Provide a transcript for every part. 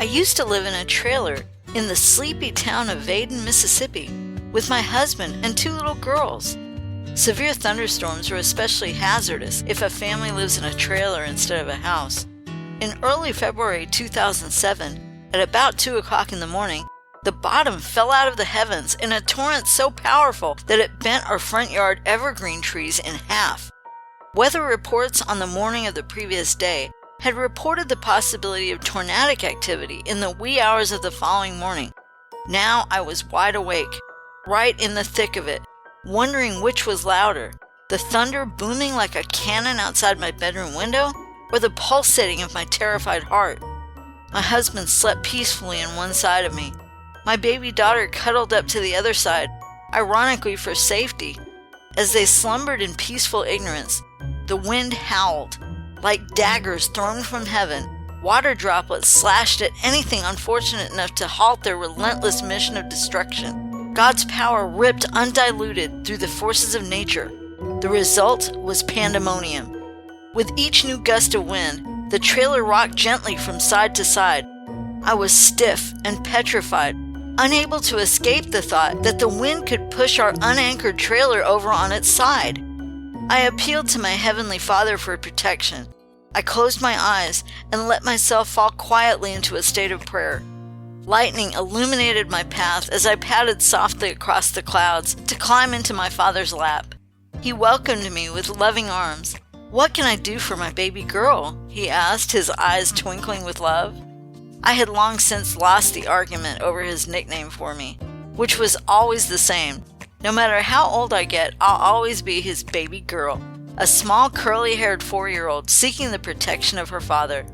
used to live in a trailer in the sleepy town of Vaden, Mississippi, with my husband and 2 little girls. Severe thunderstorms are especially hazardous if a family lives in a trailer instead of a house. In early February 2007, at about 2 o'clock in the morning, the bottom fell out of the heavens in a torrent so powerful that it bent our front yard evergreen trees in half. Weather reports on the morning of the previous day had reported the possibility of tornadic activity in the wee hours of the following morning. Now I was wide awake, right in the thick of it, wondering which was louder, the thunder booming like a cannon outside my bedroom window, or the pulsating of my terrified heart. My husband slept peacefully on one side of me. My baby daughter cuddled up to the other side, ironically for safety. As they slumbered in peaceful ignorance, the wind howled. Like daggers thrown from heaven, water droplets slashed at anything unfortunate enough to halt their relentless mission of destruction. God's power ripped undiluted through the forces of nature. The result was pandemonium. With each new gust of wind, the trailer rocked gently from side to side. I was stiff and petrified, unable to escape the thought that the wind could push our unanchored trailer over on its side. I appealed to my Heavenly Father for protection. I closed my eyes and let myself fall quietly into a state of prayer. Lightning illuminated my path as I padded softly across the clouds to climb into my Father's lap. He welcomed me with loving arms. "What can I do for my baby girl?" he asked, his eyes twinkling with love. I had long since lost the argument over his nickname for me, which was always the same. No matter how old I get, I'll always be his baby girl, a small curly-haired 4-year-old seeking the protection of her father.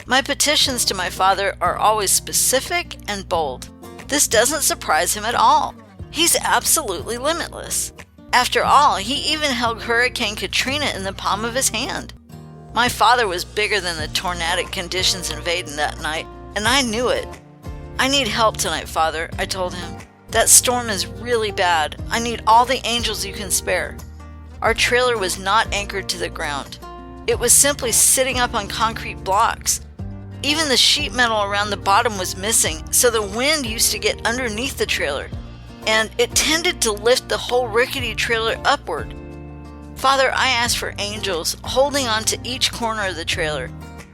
My petitions to my Father are always specific and bold. This doesn't surprise him at all. He's absolutely limitless. After all, he even held Hurricane Katrina in the palm of his hand. My father was bigger than the tornadic conditions in Vaden that night, and I knew it. "I need help tonight, Father," I told him. "That storm is really bad. I need all the angels you can spare." Our trailer was not anchored to the ground. It was simply sitting up on concrete blocks. Even the sheet metal around the bottom was missing, so the wind used to get underneath the trailer, and it tended to lift the whole rickety trailer upward. "Father, I ask for angels holding on to each corner of the trailer.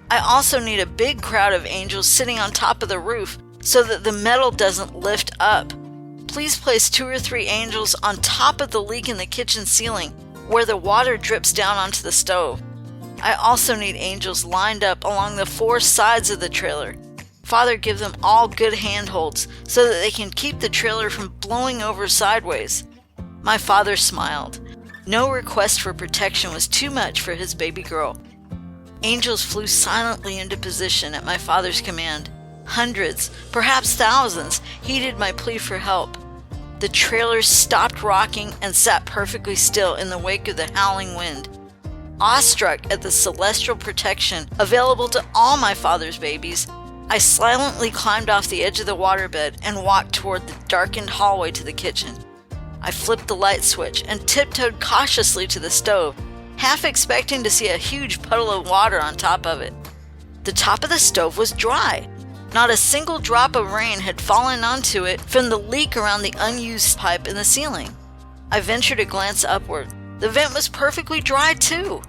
I also need a big crowd of angels sitting on top of the roof so that the metal doesn't lift up. Please place 2 or 3 angels on top of the leak in the kitchen ceiling where the water drips down onto the stove. I also need angels lined up along the 4 sides of the trailer. Father, give them all good handholds so that they can keep the trailer from blowing over sideways." My father smiled. No request for protection was too much for his baby girl. Angels flew silently into position at my father's command. Hundreds, perhaps thousands, heeded my plea for help. The trailer stopped rocking and sat perfectly still in the wake of the howling wind. Awestruck at the celestial protection available to all my father's babies, I silently climbed off the edge of the waterbed and walked toward the darkened hallway to the kitchen. I flipped the light switch and tiptoed cautiously to the stove, half expecting to see a huge puddle of water on top of it. The top of the stove was dry. Not a single drop of rain had fallen onto it from the leak around the unused pipe in the ceiling. I ventured a glance upward. The vent was perfectly dry too.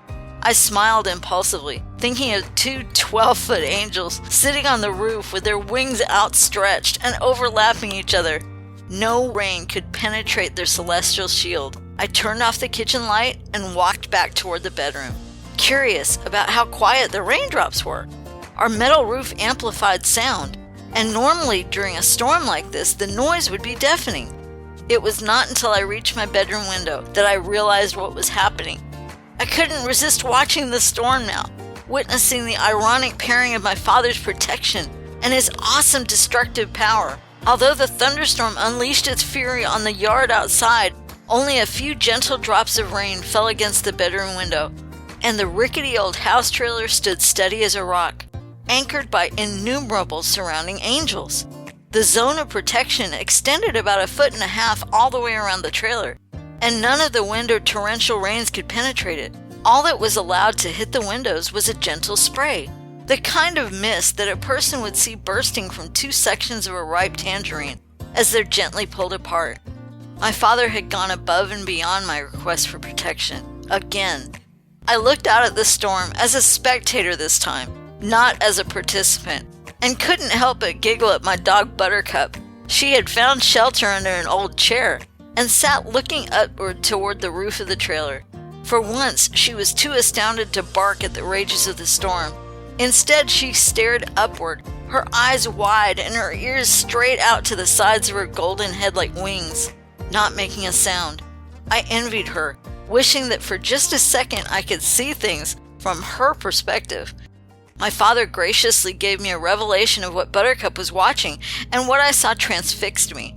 I smiled impulsively, thinking of 2 12-foot angels sitting on the roof with their wings outstretched and overlapping each other. No rain could penetrate their celestial shield. I turned off the kitchen light and walked back toward the bedroom, curious about how quiet the raindrops were. Our metal roof amplified sound, and normally during a storm like this, the noise would be deafening. It was not until I reached my bedroom window that I realized what was happening. I couldn't resist watching the storm now, witnessing the ironic pairing of my father's protection and his awesome destructive power. Although the thunderstorm unleashed its fury on the yard outside, only a few gentle drops of rain fell against the bedroom window, and the rickety old house trailer stood steady as a rock, anchored by innumerable surrounding angels. The zone of protection extended about 1.5 feet all the way around the trailer, and none of the wind or torrential rains could penetrate it. All that was allowed to hit the windows was a gentle spray. The kind of mist that a person would see bursting from two sections of a ripe tangerine as they're gently pulled apart. My father had gone above and beyond my request for protection. Again. I looked out at the storm as a spectator this time, not as a participant, and couldn't help but giggle at my dog Buttercup. She had found shelter under an old chair and sat looking upward toward the roof of the trailer. For once, she was too astounded to bark at the rages of the storm. Instead, she stared upward, her eyes wide and her ears straight out to the sides of her golden head like wings, not making a sound. I envied her, wishing that for just a second I could see things from her perspective. My father graciously gave me a revelation of what Buttercup was watching, and what I saw transfixed me.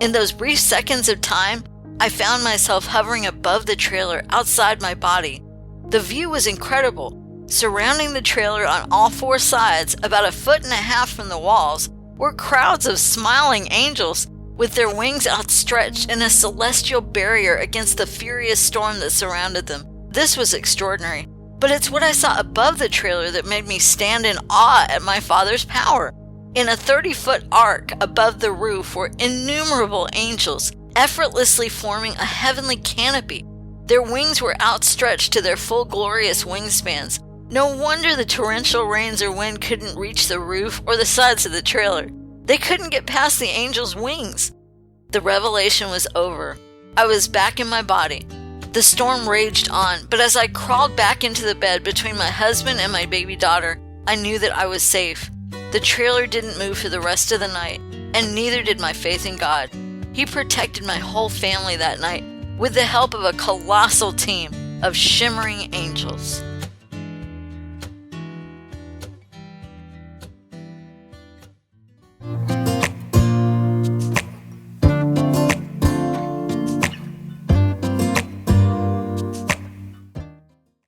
In those brief seconds of time, I found myself hovering above the trailer outside my body. The view was incredible. Surrounding the trailer on all four sides, about 1.5 feet from the walls, were crowds of smiling angels with their wings outstretched in a celestial barrier against the furious storm that surrounded them. This was extraordinary, but it's what I saw above the trailer that made me stand in awe at my father's power. In a 30-foot arc above the roof were innumerable angels, effortlessly forming a heavenly canopy. Their wings were outstretched to their full glorious wingspans. No wonder the torrential rains or wind couldn't reach the roof or the sides of the trailer. They couldn't get past the angels' wings. The revelation was over. I was back in my body. The storm raged on, but as I crawled back into the bed between my husband and my baby daughter, I knew that I was safe. The trailer didn't move for the rest of the night, and neither did my faith in God. He protected my whole family that night with the help of a colossal team of shimmering angels.